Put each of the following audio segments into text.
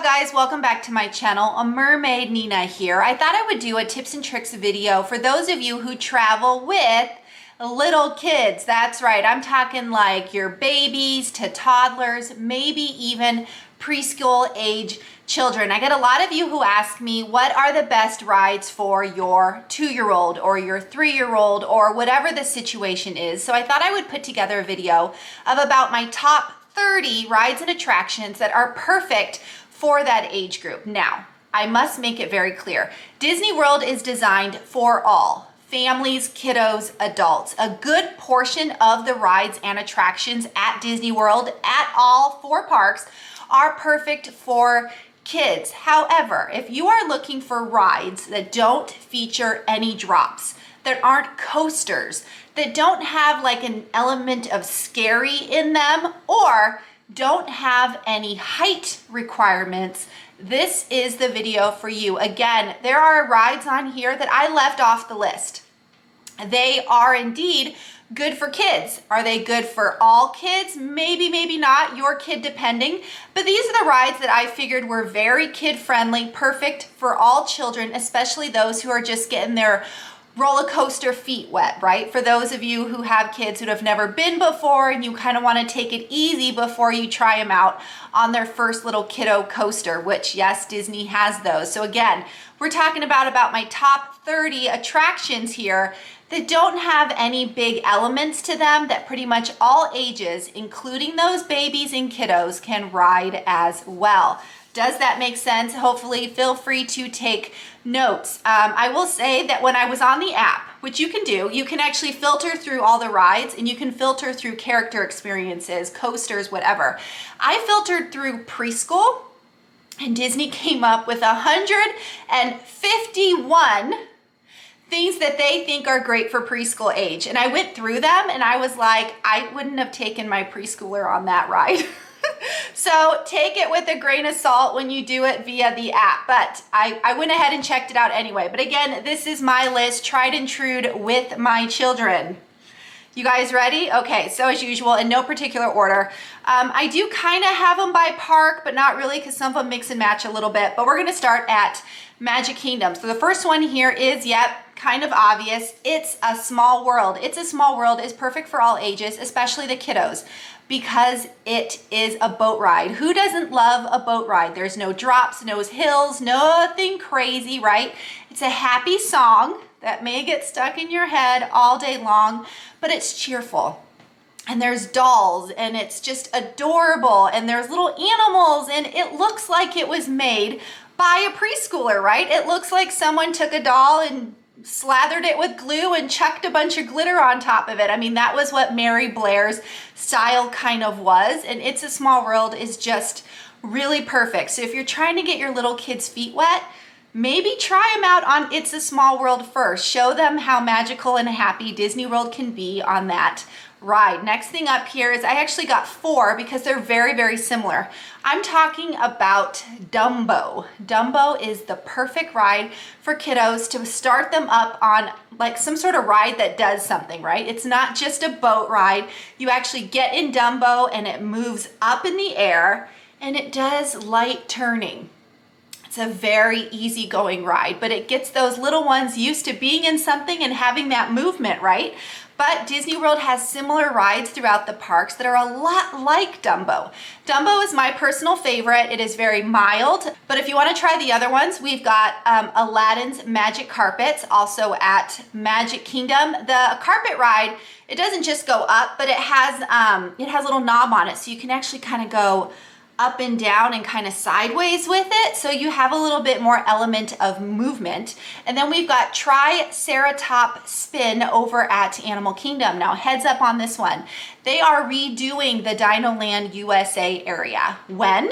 guys, welcome back to my channel. Mermaid Nina here. I thought I would do a tips and tricks video for those of you who travel with little kids. That's right, I'm talking like your babies to toddlers, maybe even preschool age children. I get a lot of you who ask me, what are the best rides for your 2-year-old or your 3-year-old or whatever the situation is. So I thought I would put together a video of about my top 30 rides and attractions that are perfect for that age group. Now, I must make it very clear. Disney World is designed for all. Families, kiddos, adults. A good portion of the rides and attractions at Disney World at all 4 parks are perfect for kids. However, if you are looking for rides that don't feature any drops, that aren't coasters, that don't have like an element of scary in them, or don't have any height requirements, this is the video for you. Again, there are rides on here that I left off the list. They are indeed good for kids. Are they good for all kids? Maybe, maybe not, your kid depending. But these are the rides that I figured were very kid friendly, perfect for all children, especially those who are just getting their roller coaster feet wet, right? For those of you who have kids who have never been before and you kind of want to take it easy before you try them out on their first little kiddo coaster, which yes, Disney has those. So again, we're talking about my top 30 attractions here that don't have any big elements to them that pretty much all ages, including those babies and kiddos, can ride as well. Does that make sense? Hopefully, feel free to take notes. I will say that when I was on the app, which you can do, you can actually filter through all the rides and you can filter through character experiences, coasters, whatever. I filtered through preschool and Disney came up with 151 things that they think are great for preschool age. And I went through them and I was like, I wouldn't have taken my preschooler on that ride. So take it with a grain of salt when you do it via the app, but I went ahead and checked it out anyway. But again, this is my list, tried and true with my children. You guys ready? Okay, so as usual, in no particular order. I do kind of have them by park, but not really because some of them mix and match a little bit. But we're gonna start at Magic Kingdom. So the first one here is, kind of obvious. It's a Small World. It's a Small World is perfect for all ages, especially the kiddos, because it is a boat ride. Who doesn't love a boat ride? There's no drops, no hills, nothing crazy, right? It's a happy song that may get stuck in your head all day long, but it's cheerful. And there's dolls and it's just adorable and there's little animals and it looks like it was made by a preschooler, right? It looks like someone took a doll and slathered it with glue and chucked a bunch of glitter on top of it. I mean, that was what Mary Blair's style kind of was, and It's a Small World is just really perfect. So if you're trying to get your little kids' feet wet, maybe try them out on It's a Small World first. Show them how magical and happy Disney World can be on that ride. Next thing up here is I actually got 4 because they're very, very similar. I'm talking about Dumbo. Dumbo is the perfect ride for kiddos to start them up on like some sort of ride that does something, right? It's not just a boat ride. You actually get in Dumbo and it moves up in the air and it does light turning. It's a very easygoing ride, but it gets those little ones used to being in something and having that movement, right? But Disney World has similar rides throughout the parks that are a lot like Dumbo. Dumbo is my personal favorite. It is very mild, but if you want to try the other ones, we've got Aladdin's Magic Carpets, also at Magic Kingdom. The carpet ride, it doesn't just go up, but it has a little knob on it, so you can actually kind of go up and down and kind of sideways with it, so you have a little bit more element of movement. And then we've got Triceratop Spin over at Animal Kingdom. Now heads up on this one, they are redoing the Dino Land USA area. When?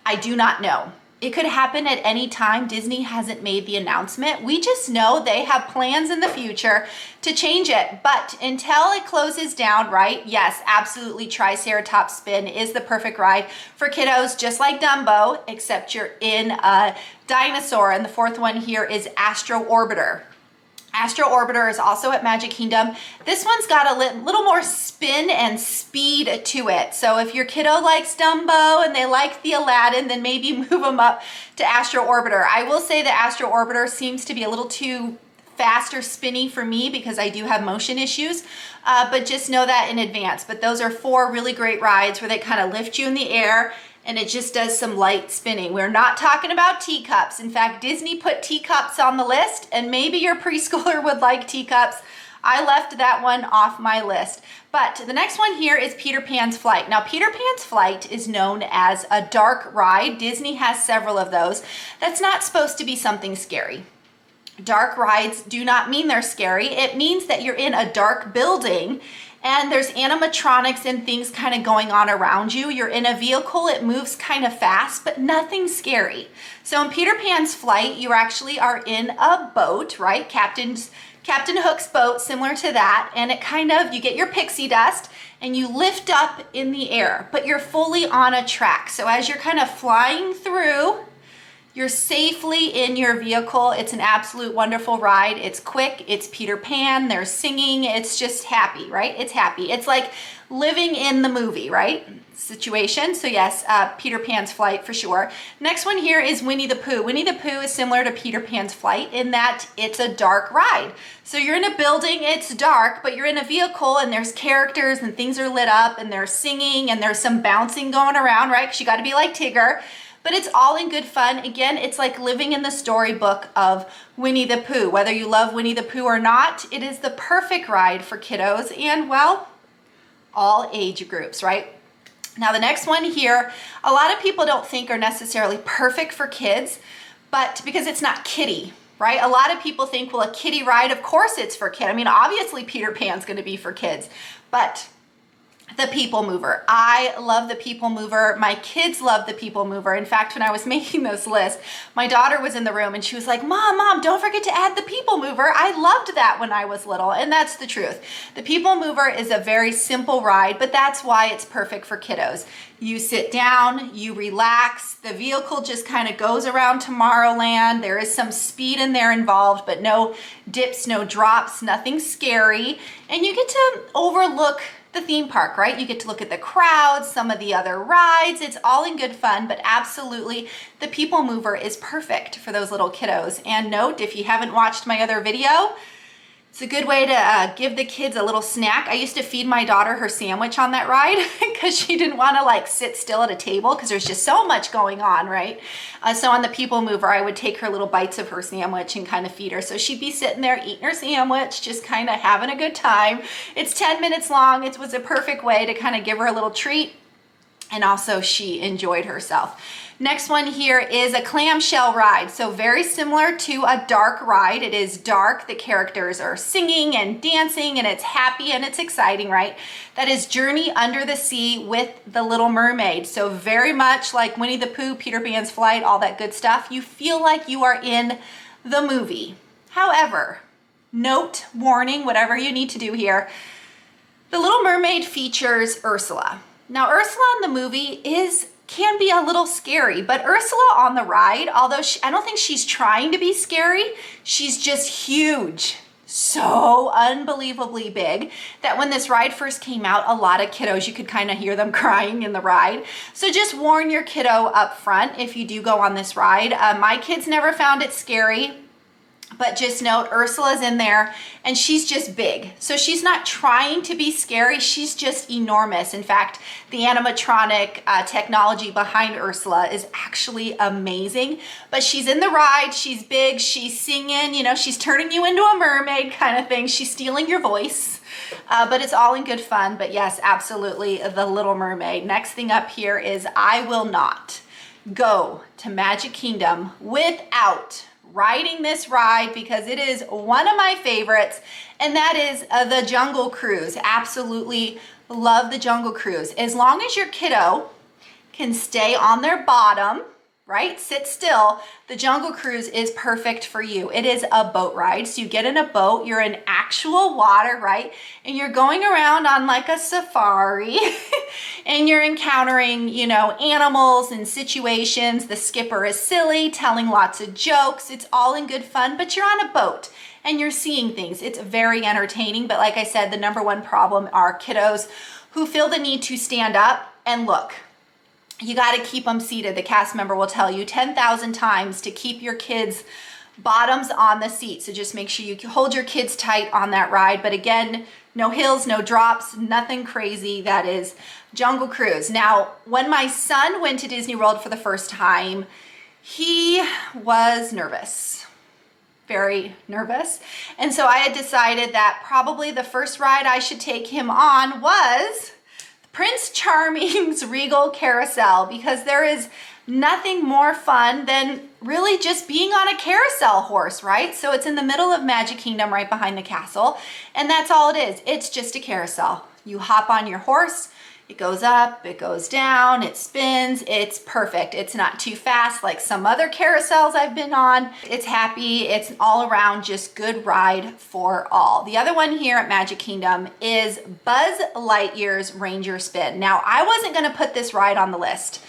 I do not know. It could happen at any time. Disney hasn't made the announcement. We just know they have plans in the future to change it. But until it closes down, right? Yes, absolutely. Triceratops Spin is the perfect ride for kiddos, just like Dumbo, except you're in a dinosaur. And the 4th one here is Astro Orbiter. Astro Orbiter is also at Magic Kingdom. This one's got a little more spin and speed to it. So if your kiddo likes Dumbo and they like the Aladdin, then maybe move them up to Astro Orbiter. I will say that Astro Orbiter seems to be a little too fast or spinny for me because I do have motion issues, but just know that in advance. But those are 4 really great rides where they kind of lift you in the air and it just does some light spinning. We're not talking about teacups. In fact, Disney put teacups on the list, and maybe your preschooler would like teacups. I left that one off my list. But the next one here is Peter Pan's Flight. Now, Peter Pan's Flight is known as a dark ride. Disney has several of those. That's not supposed to be something scary. Dark rides do not mean they're scary. It means that you're in a dark building and there's animatronics and things kind of going on around you. You're in a vehicle, it moves kind of fast, but nothing scary. So in Peter Pan's Flight, you actually are in a boat, right? Captain Hook's boat, similar to that. And it kind of, you get your pixie dust and you lift up in the air, but you're fully on a track. So as you're kind of flying through, you're safely in your vehicle. It's an absolute wonderful ride. It's quick, it's Peter Pan, there's singing, it's just happy, right? It's happy. It's like living in the movie, right? Situation. So yes, Peter Pan's Flight for sure. Next one here is Winnie the Pooh. Winnie the Pooh is similar to Peter Pan's Flight in that it's a dark ride. So you're in a building, it's dark, but you're in a vehicle and there's characters and things are lit up and there's singing and there's some bouncing going around, right? Because you got to be like Tigger. But it's all in good fun. Again, it's like living in the storybook of Winnie the Pooh. Whether you love Winnie the Pooh or not, it is the perfect ride for kiddos and, well, all age groups, right? Now, the next one here, a lot of people don't think are necessarily perfect for kids, but because it's not Kiddie, right? A lot of people think, well, a Kiddie ride, of course it's for kids. I mean, obviously Peter Pan's going to be for kids, but the People Mover. I love the People Mover. My kids love the People Mover. In fact, when I was making this list, my daughter was in the room and she was like, Mom, don't forget to add the People Mover. I loved that when I was little, and that's the truth. The People Mover is a very simple ride, but that's why it's perfect for kiddos. You sit down, you relax, the vehicle just kind of goes around Tomorrowland. There is some speed in there involved, but no dips, no drops, nothing scary. And you get to overlook the theme park, right? You get to look at the crowds, some of the other rides. It's all in good fun, but absolutely the People Mover is perfect for those little kiddos. And note, if you haven't watched my other video, it's a good way to give the kids a little snack. I used to feed my daughter her sandwich on that ride because she didn't want to like sit still at a table because there's just so much going on, right? So on the People Mover, I would take her little bites of her sandwich and kind of feed her. So she'd be sitting there eating her sandwich, just kind of having a good time. It's 10 minutes long. It was a perfect way to kind of give her a little treat. And also she enjoyed herself. Next one here is a clamshell ride. So very similar to a dark ride. It is dark, the characters are singing and dancing, and it's happy and it's exciting, right? That is Journey Under the Sea with the Little Mermaid. So very much like Winnie the Pooh, Peter Pan's Flight, all that good stuff. You feel like you are in the movie. However, note, warning, whatever you need to do here, the Little Mermaid features Ursula. Now, Ursula in the movie can be a little scary, but Ursula on the ride, although I don't think she's trying to be scary, she's just huge. So unbelievably big that when this ride first came out, a lot of kiddos, you could kind of hear them crying in the ride. So just warn your kiddo up front if you do go on this ride. My kids never found it scary. But just note, Ursula's in there and she's just big. So she's not trying to be scary, she's just enormous. In fact, the animatronic technology behind Ursula is actually amazing. But she's in the ride, she's big, she's singing, you know, she's turning you into a mermaid kind of thing. She's stealing your voice. But it's all in good fun. But yes, absolutely, the Little Mermaid. Next thing up here is I will not go to Magic Kingdom without riding this ride because it is one of my favorites, and that is the Jungle Cruise. Absolutely love the Jungle Cruise. As long as your kiddo can stay on their bottom, right? Sit still. The Jungle Cruise is perfect for you. It is a boat ride. So you get in a boat, you're in actual water, right? And you're going around on like a safari and you're encountering, you know, animals and situations. The skipper is silly, telling lots of jokes. It's all in good fun, but you're on a boat. and you're seeing things. It's very entertaining, but like I said, the number one problem are kiddos who feel the need to stand up and look. You got to keep them seated. The cast member will tell you 10,000 times to keep your kids' bottoms on the seat. So just make sure you hold your kids tight on that ride. But again, no hills, no drops, nothing crazy. That is Jungle Cruise. Now, when my son went to Disney World for the first time, he was nervous, very nervous. And so I had decided that probably the first ride I should take him on was Prince Charming's Regal Carousel, because there is nothing more fun than really just being on a carousel horse, right? So it's in the middle of Magic Kingdom right behind the castle, and that's all it is. It's just a carousel. You hop on your horse, it goes up, it goes down, it spins. It's perfect. It's not too fast like some other carousels I've been on. It's happy. It's all around just good ride for all. The other one here at Magic Kingdom is Buzz Lightyear's Ranger Spin. Now, I wasn't going to put this ride on the list,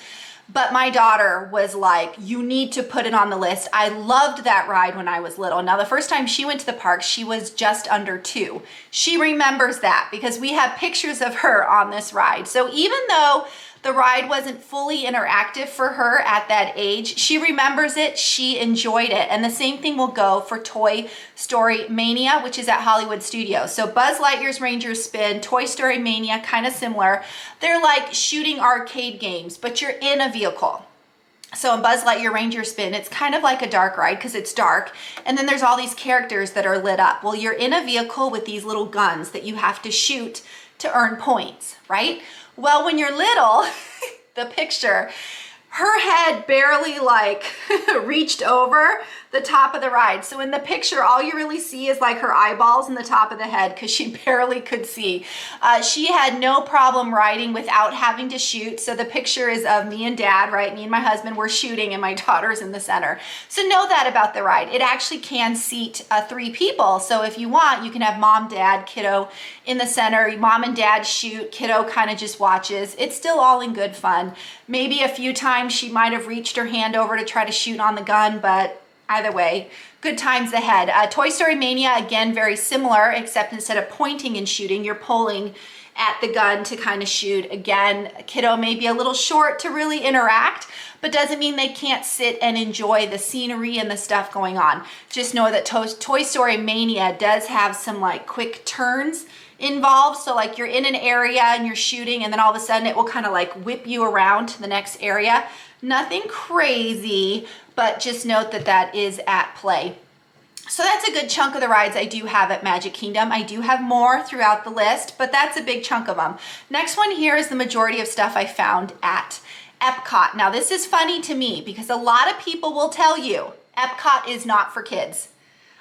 but my daughter was like, you need to put it on the list. I loved that ride when I was little. Now, the first time she went to the park, she was just under 2. She remembers that because we have pictures of her on this ride. So even though the ride wasn't fully interactive for her at that age, she remembers it, she enjoyed it. And the same thing will go for Toy Story Mania, which is at Hollywood Studios. So Buzz Lightyear's Ranger Spin, Toy Story Mania, kind of similar. They're like shooting arcade games, but you're in a vehicle. So in Buzz Lightyear Ranger Spin, it's kind of like a dark ride because it's dark. And then there's all these characters that are lit up. Well, you're in a vehicle with these little guns that you have to shoot to earn points, right? Well, when you're little, the picture, her head barely like reached over the top of the ride. So in the picture, all you really see is like her eyeballs and the top of the head because she barely could see. She had no problem riding without having to shoot. So the picture is of me and Dad, right? Me and my husband were shooting and my daughter's in the center. So know that about the ride. It actually can seat 3 people. So if you want, you can have mom, dad, kiddo in the center. Mom and dad shoot, kiddo kind of just watches. It's still all in good fun. Maybe a few times she might have reached her hand over to try to shoot on the gun, but either way, good times ahead. Toy Story Mania, again, very similar, except instead of pointing and shooting, you're pulling at the gun to kind of shoot. Again, a kiddo may be a little short to really interact, but doesn't mean they can't sit and enjoy the scenery and the stuff going on. Just know that Toy Story Mania does have some like quick turns involved. So like you're in an area and you're shooting and then all of a sudden it will kind of like whip you around to the next area. Nothing crazy, but just note that that is at play. So that's a good chunk of the rides I do have at Magic Kingdom. I do have more throughout the list, but that's a big chunk of them. Next one here is the majority of stuff I found at Epcot. Now this is funny to me because a lot of people will tell you Epcot is not for kids.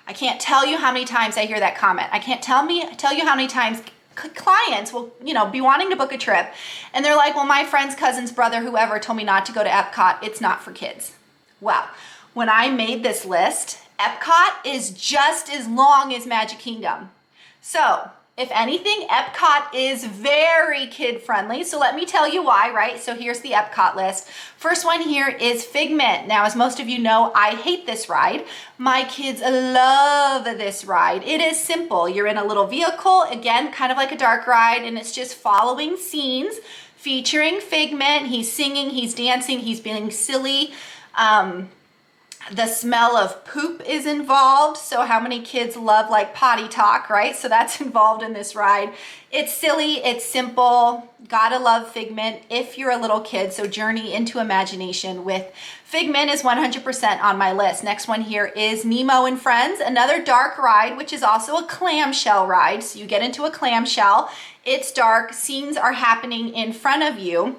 I can't tell you how many times I hear that comment. I can't tell you how many times clients will, be wanting to book a trip and they're like, well, my friend's cousin's brother, whoever told me not to go to Epcot. It's not for kids. Well, when I made this list, Epcot is just as long as Magic Kingdom. So if anything, Epcot is very kid friendly. So let me tell you why, right? So here's the Epcot list. First one here is Figment. Now, as most of you know, I hate this ride. My kids love this ride. It is simple. You're in a little vehicle, again, kind of like a dark ride, and it's just following scenes featuring Figment. He's singing, he's dancing, he's being silly. The smell of poop is involved. So how many kids love like potty talk, right? So that's involved in this ride. It's silly, it's simple. Gotta love Figment if you're a little kid. So journey into imagination with Figment is 100% on my list. Next one here is Nemo and Friends, another dark ride, which is also a clamshell ride. So you get into a clamshell, it's dark, scenes are happening in front of you.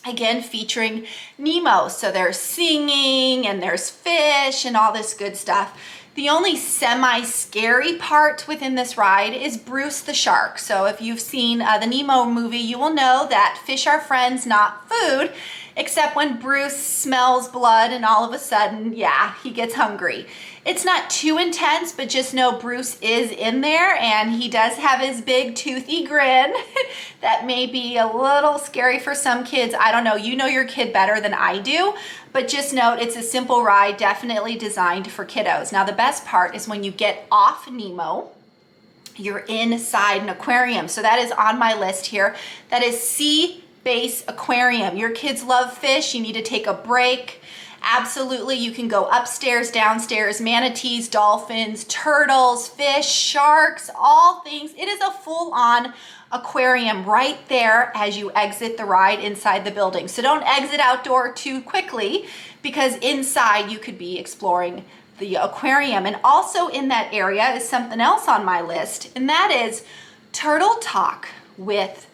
Again, featuring Nemo. So there's singing and there's fish and all this good stuff. The only semi-scary part within this ride is Bruce the shark. So if you've seen the Nemo movie, you will know that fish are friends, not food, except when Bruce smells blood and all of a sudden, yeah, he gets hungry. It's not too intense, but just know Bruce is in there and he does have his big toothy grin that may be a little scary for some kids. I don't know, you know your kid better than I do, but just note it's a simple ride, definitely designed for kiddos. Now the best part is when you get off Nemo, you're inside an aquarium. So that is on my list here. That is Sea Base Aquarium. Your kids love fish, you need to take a break. Absolutely, you can go upstairs, downstairs, manatees, dolphins, turtles, fish, sharks, all things. It is a full-on aquarium right there as you exit the ride inside the building. So don't exit outdoor too quickly because inside you could be exploring the aquarium. And also in that area is something else on my list, and that is Turtle Talk with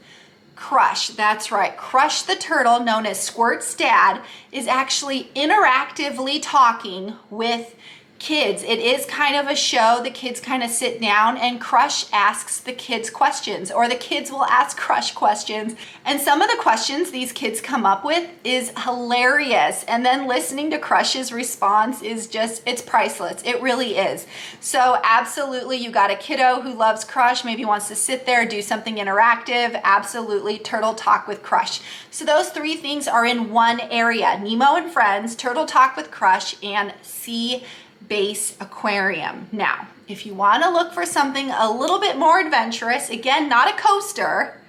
Crush. That's right. Crush the turtle, known as Squirt's dad, is actually interactively talking with kids. It is kind of a show. The kids kind of sit down and Crush asks the kids questions, or the kids will ask Crush questions. And some of the questions these kids come up with is hilarious. And then listening to Crush's response is just, it's priceless. It really is. So absolutely, you got a kiddo who loves Crush, maybe wants to sit there, do something interactive. Absolutely, Turtle Talk with Crush. So those three things are in one area: Nemo and Friends, Turtle Talk with Crush, and Sea Base Aquarium. Now, if you want to look for something a little bit more adventurous, again, not a coaster,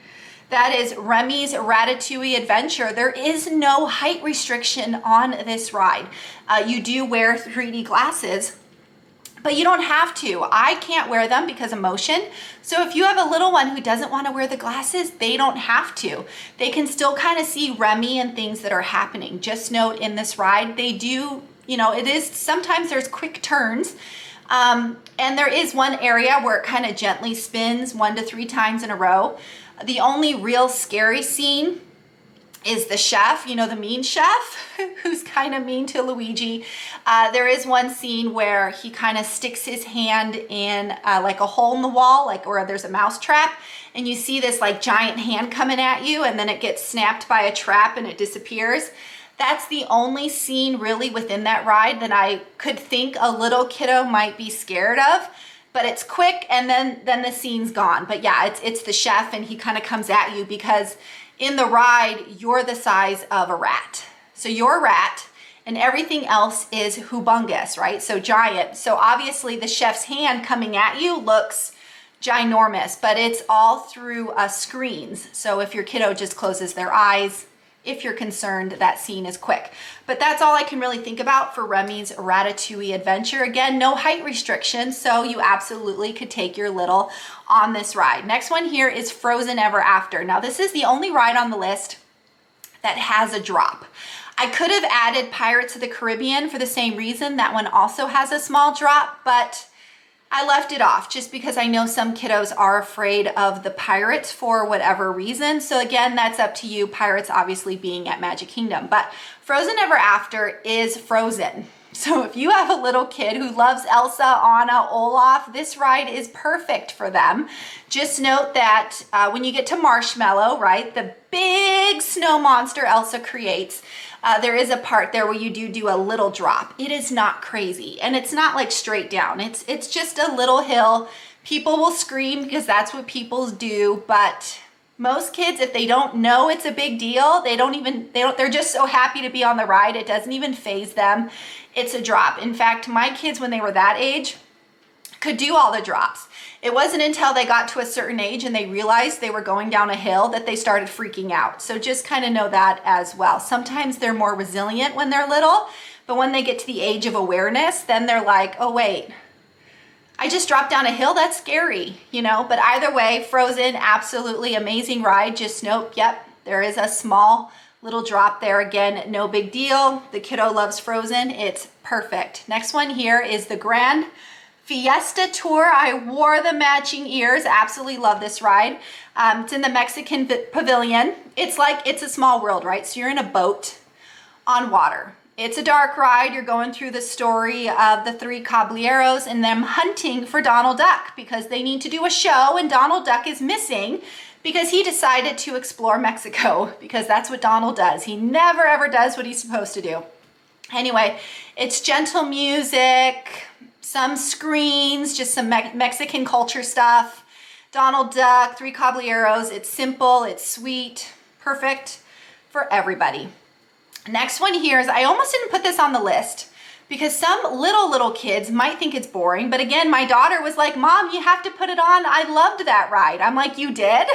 that is Remy's Ratatouille Adventure. There is no height restriction on this ride. You do wear 3D glasses, but you don't have to. I can't wear them because of motion. So if you have a little one who doesn't want to wear the glasses, they don't have to. They can still kind of see Remy and things that are happening. Just note in this ride, they do, you know, it is, sometimes there's quick turns. And there is one area where it kind of gently spins 1 to 3 times in a row. The only real scary scene is the chef, you know, the mean chef who's kind of mean to Luigi. There is one scene where he kind of sticks his hand in like a hole in the wall, like where there's a mouse trap, and you see this like giant hand coming at you, and then it gets snapped by a trap and it disappears. That's the only scene really within that ride that I could think a little kiddo might be scared of, but it's quick and then the scene's gone. But yeah, it's the chef, and he kind of comes at you because in the ride, you're the size of a rat. So you're a rat and everything else is humongous, right? So giant. So obviously the chef's hand coming at you looks ginormous, but it's all through screens. So if your kiddo just closes their eyes, if you're concerned, that scene is quick. But that's all I can really think about for Remy's Ratatouille Adventure. Again, no height restrictions, so you absolutely could take your little on this ride. Next one here is Frozen Ever After. Now this is the only ride on the list that has a drop. I could have added Pirates of the Caribbean for the same reason. That one also has a small drop, but I left it off just because I know some kiddos are afraid of the pirates for whatever reason. So again, that's up to you. Pirates obviously being at Magic Kingdom, but Frozen Ever After is Frozen. So if you have a little kid who loves Elsa, Anna, Olaf, this ride is perfect for them. Just note that when you get to Marshmallow, right, the big snow monster Elsa creates, there is a part there where you do a little drop. It is not crazy, and it's not like straight down. It's just a little hill. People will scream because that's what people do, but most kids, if they don't know it's a big deal, they're just so happy to be on the ride. It doesn't even faze them. It's a drop. In fact, my kids, when they were that age, could do all the drops. It wasn't until they got to a certain age and they realized they were going down a hill that they started freaking out. So just kind of know that as well. Sometimes they're more resilient when they're little, but when they get to the age of awareness, then they're like, oh wait, I just dropped down a hill, that's scary, you know? But either way, Frozen, absolutely amazing ride. Just note, yep, there is a small little drop there. Again, no big deal. The kiddo loves Frozen, it's perfect. Next one here is the Grand Fiesta Tour. I wore the matching ears. Absolutely love this ride. It's in the Mexican Pavilion. It's like, it's a small world, right? So you're in a boat on water. It's a dark ride. You're going through the story of the 3 caballeros and them hunting for Donald Duck because they need to do a show, and Donald Duck is missing because he decided to explore Mexico, because that's what Donald does. He never ever does what he's supposed to do. Anyway, it's gentle music. some screens, just some Mexican culture stuff. Donald Duck, Three Caballeros. It's simple, it's sweet, perfect for everybody. Next one here is, I almost didn't put this on the list because some little kids might think it's boring. But again, my daughter was like, Mom, you have to put it on. I loved that ride. I'm like, you did?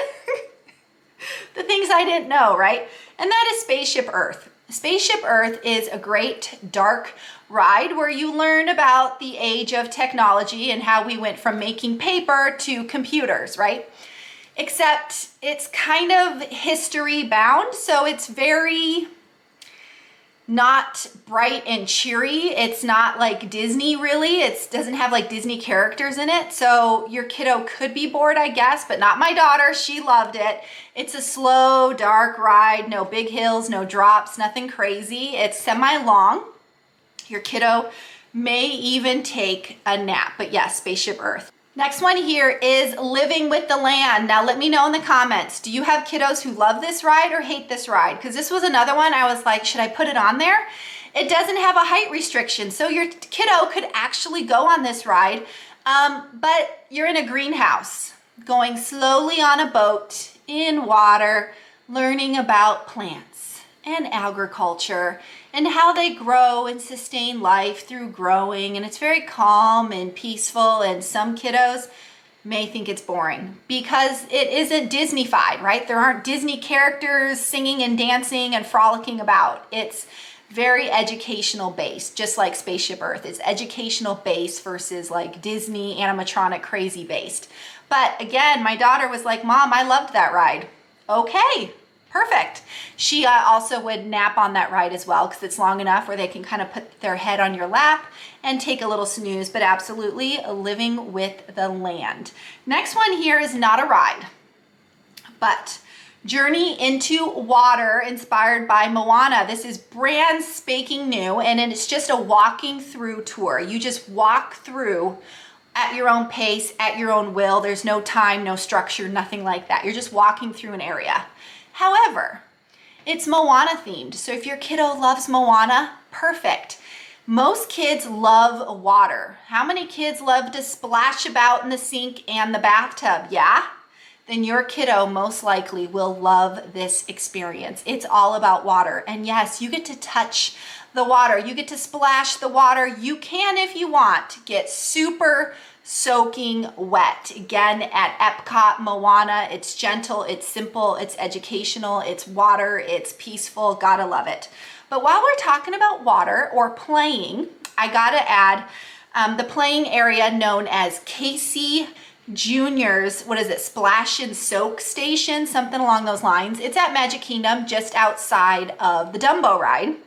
The things I didn't know, right? And that is Spaceship Earth. Spaceship Earth is a great dark ride where you learn about the age of technology and how we went from making paper to computers, right? Except it's kind of history bound, so it's very not bright and cheery. It's not like Disney really. It doesn't have like Disney characters in it. So your kiddo could be bored, I guess, but not my daughter. She loved it. It's a slow, dark ride. No big hills, no drops, nothing crazy. It's semi-long. Your kiddo may even take a nap, but yes, Spaceship Earth. Next one here is Living with the Land. Now let me know in the comments, do you have kiddos who love this ride or hate this ride? Because this was another one I was like, should I put it on there? It doesn't have a height restriction, so your kiddo could actually go on this ride, but you're in a greenhouse, going slowly on a boat, in water, learning about plants and agriculture and how they grow and sustain life through growing. And it's very calm and peaceful. And some kiddos may think it's boring because it isn't Disney-fied, right? There aren't Disney characters singing and dancing and frolicking about. It's very educational based, just like Spaceship Earth is educational based versus like Disney animatronic crazy based. But again, my daughter was like, Mom, I loved that ride. Okay. Perfect. She also would nap on that ride as well because it's long enough where they can kind of put their head on your lap and take a little snooze, but absolutely Living with the Land. Next one here is not a ride, but Journey into Water, inspired by Moana. This is brand spanking new, and it's just a walking through tour. You just walk through at your own pace, at your own will. There's no time, no structure, nothing like that. You're just walking through an area. However, it's Moana themed. So if your kiddo loves Moana, perfect. Most kids love water. How many kids love to splash about in the sink and the bathtub? Yeah? Then your kiddo most likely will love this experience. It's all about water. And yes, you get to touch the water. You get to splash the water. You can, if you want, get super soaking wet. Again, at Epcot, Moana, it's gentle, it's simple, it's educational, it's water, it's peaceful, gotta love it. But while we're talking about water or playing, I gotta add the playing area known as Casey Junior's, Splash and Soak Station, something along those lines. It's at Magic Kingdom, just outside of the Dumbo ride.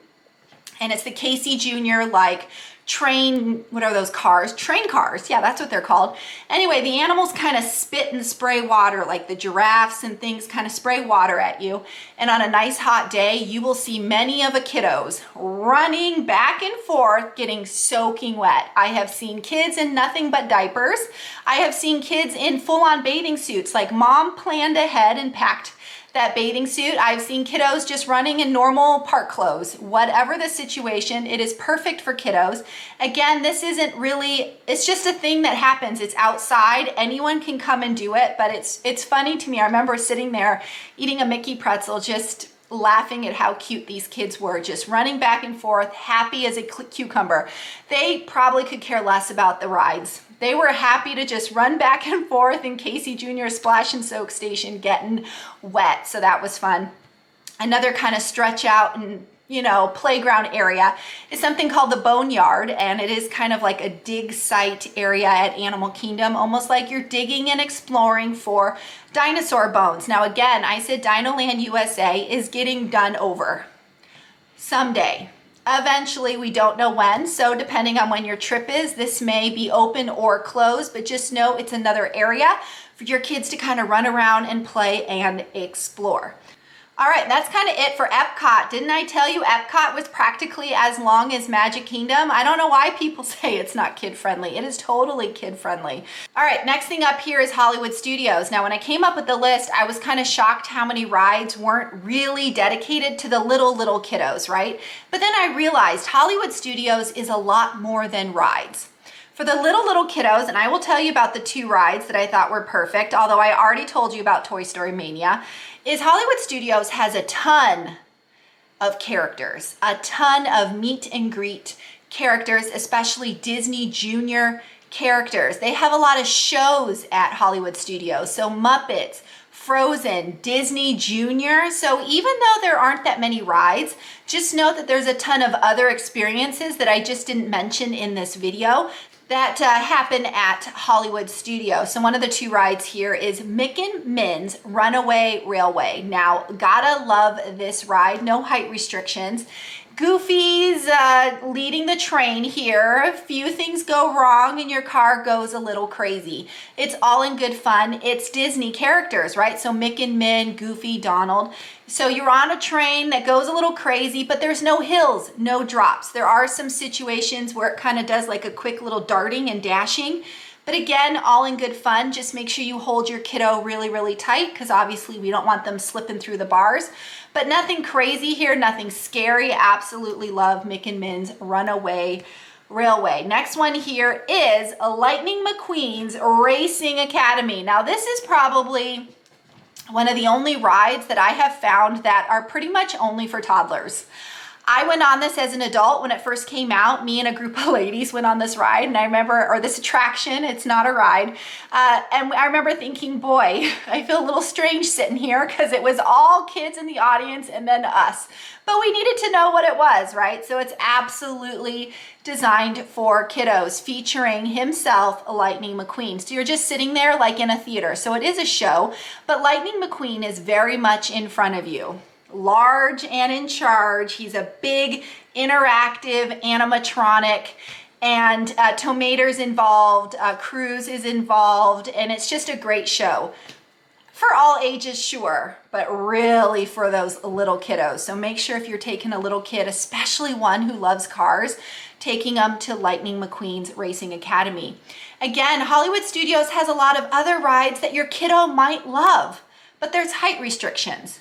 And it's the Casey Junior, like, train, what are those cars? Train cars. Yeah, that's what they're called. Anyway, the animals kind of spit and spray water, like the giraffes and things kind of spray water at you. And on a nice hot day, you will see many of the kiddos running back and forth, getting soaking wet. I have seen kids in nothing but diapers. I have seen kids in full-on bathing suits, like mom planned ahead and packed that bathing suit. I've seen kiddos just running in normal park clothes. Whatever the situation, it is perfect for kiddos. Again, this isn't really, it's just a thing that happens. It's outside. Anyone can come and do it, but it's funny to me. I remember sitting there eating a Mickey pretzel, just laughing at how cute these kids were, just running back and forth, happy as a cucumber. They probably could care less about the rides. They were happy to just run back and forth in Casey Junior Splash and Soak Station getting wet. So that was fun. Another kind of stretch out and, playground area is something called the Boneyard. And it is kind of like a dig site area at Animal Kingdom, almost like you're digging and exploring for dinosaur bones. Now, again, I said Dinoland USA is getting done over someday. Eventually, we don't know when, so depending on when your trip is, this may be open or closed, but just know it's another area for your kids to kind of run around and play and explore. All right, that's kind of it for Epcot. Didn't I tell you Epcot was practically as long as Magic Kingdom? I don't know why people say it's not kid-friendly. It is totally kid-friendly. All right, next thing up here is Hollywood Studios. Now, when I came up with the list, I was kind of shocked how many rides weren't really dedicated to the little kiddos, right? But then I realized Hollywood Studios is a lot more than rides. For the little kiddos, and I will tell you about the 2 rides that I thought were perfect, although I already told you about Toy Story Mania, is Hollywood Studios has a ton of characters, a ton of meet and greet characters, especially Disney Junior characters. They have a lot of shows at Hollywood Studios, so Muppets, Frozen, Disney Junior. So even though there aren't that many rides, just know that there's a ton of other experiences that I just didn't mention in this video that happen at Hollywood Studios. So one of the 2 rides here is Mick and Minnie's Runaway Railway. Now, gotta love this ride, no height restrictions. Goofy's leading the train here. A few things go wrong and your car goes a little crazy. It's all in good fun. It's Disney characters, right? So Mick and Minnie, Goofy, Donald. So you're on a train that goes a little crazy, but there's no hills, no drops. There are some situations where it kind of does like a quick little darting and dashing. But again, all in good fun. Just make sure you hold your kiddo really, really tight because obviously we don't want them slipping through the bars. But nothing crazy here, nothing scary. Absolutely love Mick and Minnie's Runaway Railway. Next one here is Lightning McQueen's Racing Academy. Now this is probably one of the only rides that I have found that are pretty much only for toddlers. I went on this as an adult when it first came out. Me and a group of ladies went on this ride, and I remember, or this attraction, it's not a ride. And I remember thinking, boy, I feel a little strange sitting here because it was all kids in the audience and then us. But we needed to know what it was, right? So it's absolutely designed for kiddos, featuring himself, Lightning McQueen. So you're just sitting there like in a theater. So it is a show, but Lightning McQueen is very much in front of you. Large and in charge. He's a big interactive animatronic, and Tomato's involved, Cruz is involved, and it's just a great show. For all ages, sure, but really for those little kiddos. So make sure if you're taking a little kid, especially one who loves cars, taking them to Lightning McQueen's Racing Academy. Again, Hollywood Studios has a lot of other rides that your kiddo might love, but there's height restrictions.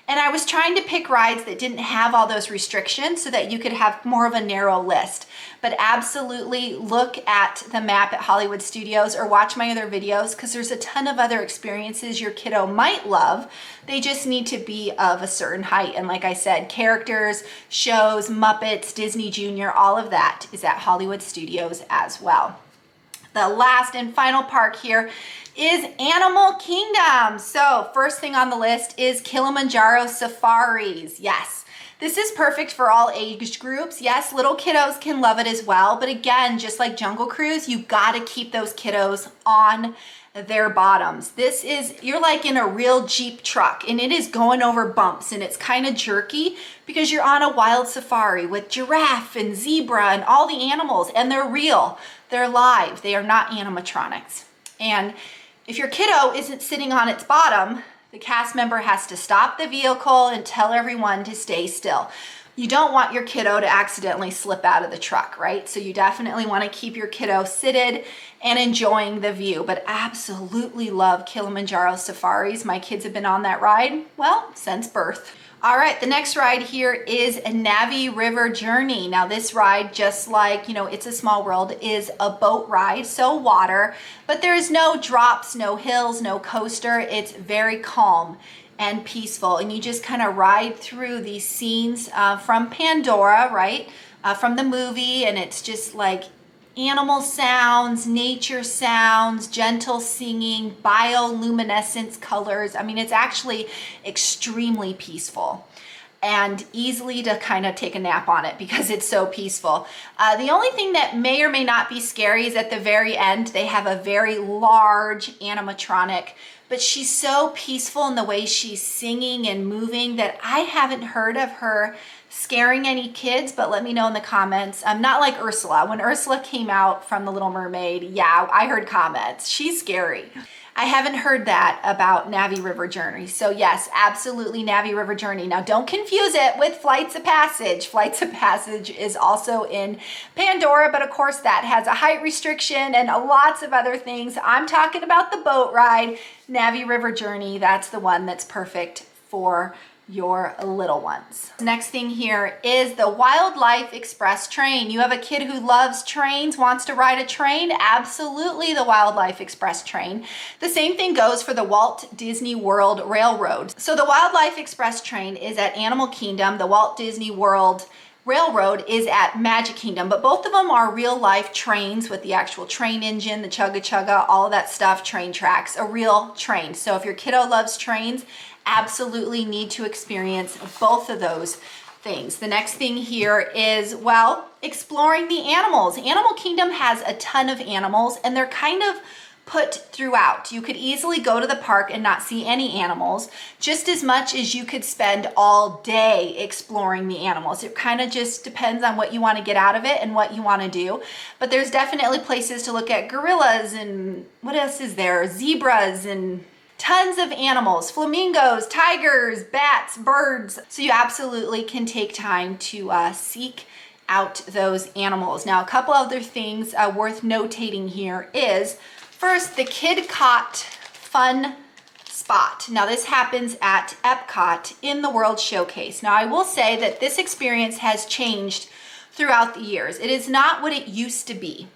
And I was trying to pick rides that didn't have all those restrictions so that you could have more of a narrow list. But absolutely look at the map at Hollywood Studios or watch my other videos because there's a ton of other experiences your kiddo might love. They just need to be of a certain height. And like I said, characters, shows, Muppets, Disney Junior, all of that is at Hollywood Studios as well. The last and final park here is Animal Kingdom. So first thing on the list is Kilimanjaro Safaris. Yes, this is perfect for all age groups. Yes, little kiddos can love it as well. But again, just like Jungle Cruise, you gotta keep those kiddos on their bottoms. This is, you're like in a real Jeep truck and it is going over bumps and it's kind of jerky because you're on a wild safari with giraffe and zebra and all the animals, and they're real, they're live, they are not animatronics. And if your kiddo isn't sitting on its bottom, the cast member has to stop the vehicle and tell everyone to stay still. You don't want your kiddo to accidentally slip out of the truck, right? So you definitely want to keep your kiddo seated and enjoying the view, but absolutely love Kilimanjaro Safaris. My kids have been on that ride, well, since birth. All right, the next ride here is a Navi River Journey. Now this ride, just like, It's a Small World, is a boat ride, so water, but there's no drops, no hills, no coaster. It's very calm and peaceful, and you just kind of ride through these scenes from Pandora, right? From the movie, and it's just like animal sounds, nature sounds, gentle singing, bioluminescence colors. I mean, it's actually extremely peaceful and easily to kind of take a nap on it because it's so peaceful. The only thing that may or may not be scary is at the very end, they have a very large animatronic, but she's so peaceful in the way she's singing and moving that I haven't heard of her scaring any kids, but let me know in the comments. Not like Ursula. When Ursula came out from The Little Mermaid, yeah, I heard comments. She's scary. I haven't heard that about Navi River Journey. So yes, absolutely Navi River Journey. Now don't confuse it with Flights of Passage. Flights of Passage is also in Pandora, but of course that has a height restriction and lots of other things. I'm talking about the boat ride, Navi River Journey. That's the one that's perfect for your little ones. Next thing here is the Wildlife Express train. You have a kid who loves trains, wants to ride a train? Absolutely, the Wildlife Express train. The same thing goes for the Walt Disney World Railroad. So the Wildlife Express train is at Animal Kingdom. The Walt Disney World Railroad is at Magic Kingdom, but both of them are real life trains with the actual train engine, the chugga chugga, all of that stuff, train tracks, a real train. So if your kiddo loves trains, absolutely need to experience both of those things. The next thing here is, well, exploring the animals. Animal Kingdom has a ton of animals and they're kind of put throughout. You could easily go to the park and not see any animals, just as much as you could spend all day exploring the animals. It kind of just depends on what you want to get out of it and what you want to do. But there's definitely places to look at gorillas and what else is there? Zebras and tons of animals, flamingos, tigers, bats, birds. So you absolutely can take time to seek out those animals. Now, a couple other things worth notating here is, first, the Kid Cot Fun Spot. Now, this happens at Epcot in the World Showcase. Now, I will say that this experience has changed throughout the years. It is not what it used to be.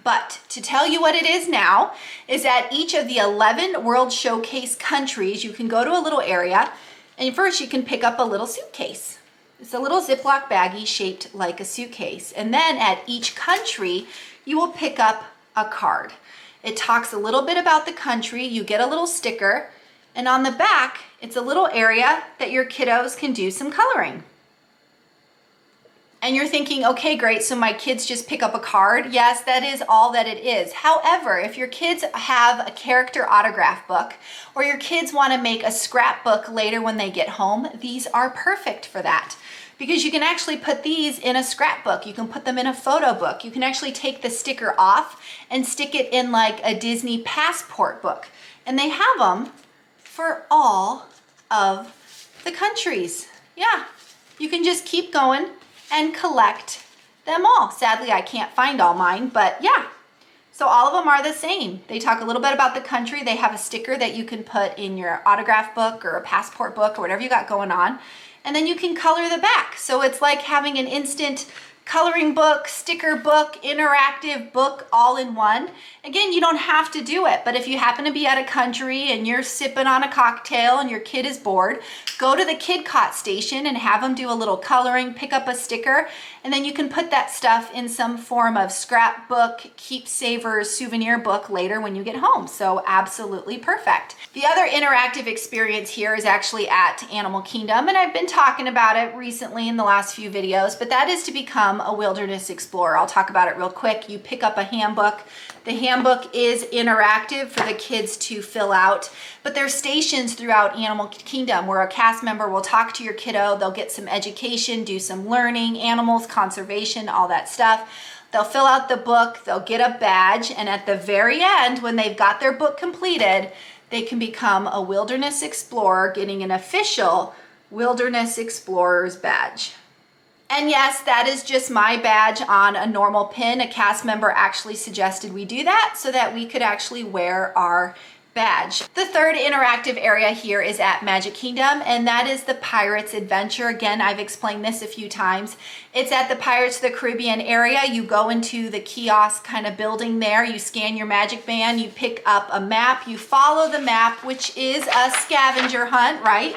But to tell you what it is now is at each of the 11 World Showcase countries, you can go to a little area and first you can pick up a little suitcase. It's a little Ziploc baggie shaped like a suitcase. And then at each country, you will pick up a card. It talks a little bit about the country. You get a little sticker, and on the back, it's a little area that your kiddos can do some coloring. And you're thinking, okay, great, so my kids just pick up a card? Yes, that is all that it is. However, if your kids have a character autograph book or your kids want to make a scrapbook later when they get home, these are perfect for that. Because you can actually put these in a scrapbook. You can put them in a photo book. You can actually take the sticker off and stick it in like a Disney passport book. And they have them for all of the countries. Yeah, you can just keep going and collect them all. Sadly, I can't find all mine, but yeah. So all of them are the same. They talk a little bit about the country. They have a sticker that you can put in your autograph book or a passport book or whatever you got going on. And then you can color the back. So it's like having an instant coloring book, sticker book, interactive book all in one. Again, you don't have to do it, but if you happen to be at a country and you're sipping on a cocktail and your kid is bored, go to the Kid Cot station and have them do a little coloring, pick up a sticker, and then you can put that stuff in some form of scrapbook, keepsavers, souvenir book later when you get home. So absolutely perfect. The other interactive experience here is actually at Animal Kingdom, and I've been talking about it recently in the last few videos, but that is to become a wilderness explorer. I'll talk about it real quick. You pick up a handbook. The handbook is interactive for the kids to fill out, but there's stations throughout Animal Kingdom where a cast member will talk to your kiddo. They'll get some education, do some learning, animals, conservation, all that stuff. They'll fill out the book, they'll get a badge, and at the very end, when they've got their book completed, they can become a wilderness explorer, getting an official Wilderness Explorer's badge. And yes, that is just my badge on a normal pin. A cast member actually suggested we do that so that we could actually wear our badge. The third interactive area here is at Magic Kingdom, and that is the Pirates Adventure. Again, I've explained this a few times. It's at the Pirates of the Caribbean area. You go into the kiosk kind of building there, you scan your Magic Band, you pick up a map, you follow the map, which is a scavenger hunt, right?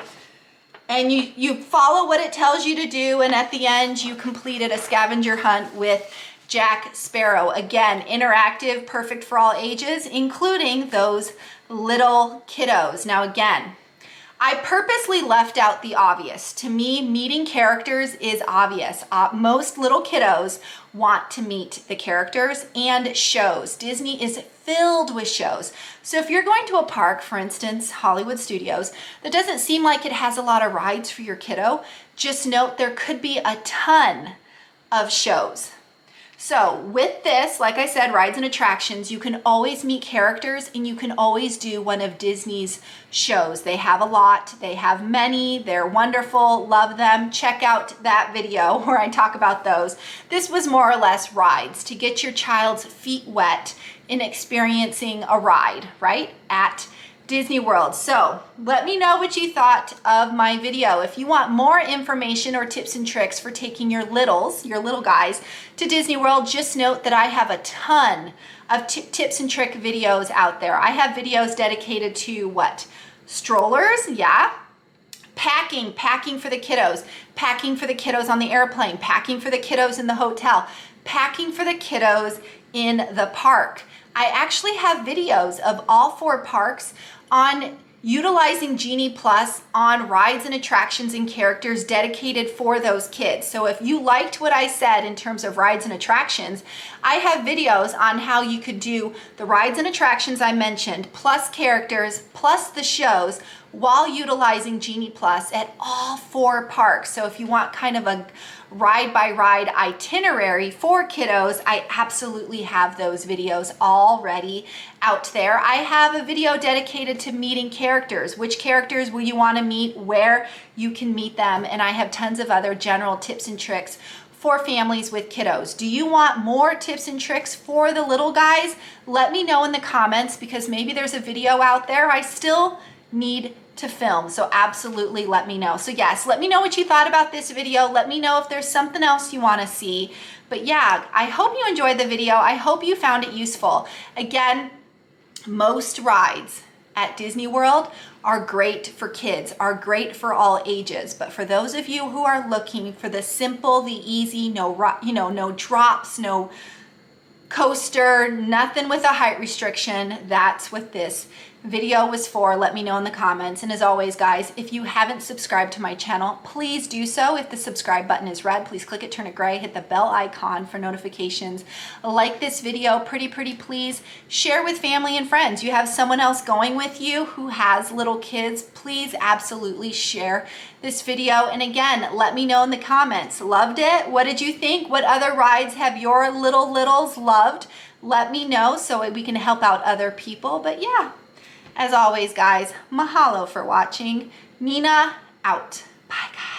And you follow what it tells you to do, and at the end, you completed a scavenger hunt with Jack Sparrow. Again, interactive, perfect for all ages, including those little kiddos. Now again, I purposely left out the obvious. To me, meeting characters is obvious. Most little kiddos want to meet the characters and shows. Disney is filled with shows. So if you're going to a park, for instance, Hollywood Studios, that doesn't seem like it has a lot of rides for your kiddo, just note there could be a ton of shows. So with this, like I said, rides and attractions, you can always meet characters and you can always do one of Disney's shows. They have a lot, they have many, they're wonderful, love them. Check out that video where I talk about those. This was more or less rides to get your child's feet wet in experiencing a ride, right, at Disney World. So let me know what you thought of my video. If you want more information or tips and tricks for taking your little guys to Disney World, just note that I have a ton of tips and trick videos out there. I have videos dedicated to what? Strollers, yeah. Packing for the kiddos on the airplane, packing for the kiddos in the hotel, packing for the kiddos in the park. I actually have videos of all 4 parks on utilizing Genie Plus on rides and attractions and characters dedicated for those kids. So if you liked what I said in terms of rides and attractions, I have videos on how you could do the rides and attractions I mentioned, plus characters, plus the shows, while utilizing Genie Plus at all 4 parks. So if you want kind of a ride-by-ride itinerary for kiddos, I absolutely have those videos already out there. I have a video dedicated to meeting characters. Which characters will you want to meet, where you can meet them, and I have tons of other general tips and tricks for families with kiddos. Do you want more tips and tricks for the little guys? Let me know in the comments, because maybe there's a video out there I still need to film. So absolutely let me know. So yes, let me know what you thought about this video. Let me know if there's something else you want to see. But yeah, I hope you enjoyed the video. I hope you found it useful. Again, most rides at Disney World are great for kids, are great for all ages. But for those of you who are looking for the simple, the easy, no drops, no coaster, nothing with a height restriction, that's what this video was for. Let me know in the comments. And as always, guys, if you haven't subscribed to my channel, please do so. If the subscribe button is red, please click it, turn it gray, hit the bell icon for notifications. Like this video, pretty please. Share with family and friends. You have someone else going with you who has little kids, please absolutely share this video. And again, let me know in the comments. Loved it? What did you think? What other rides have your littles loved? Let me know so we can help out other people. But yeah, as always, guys, mahalo for watching. Nina out. Bye, guys.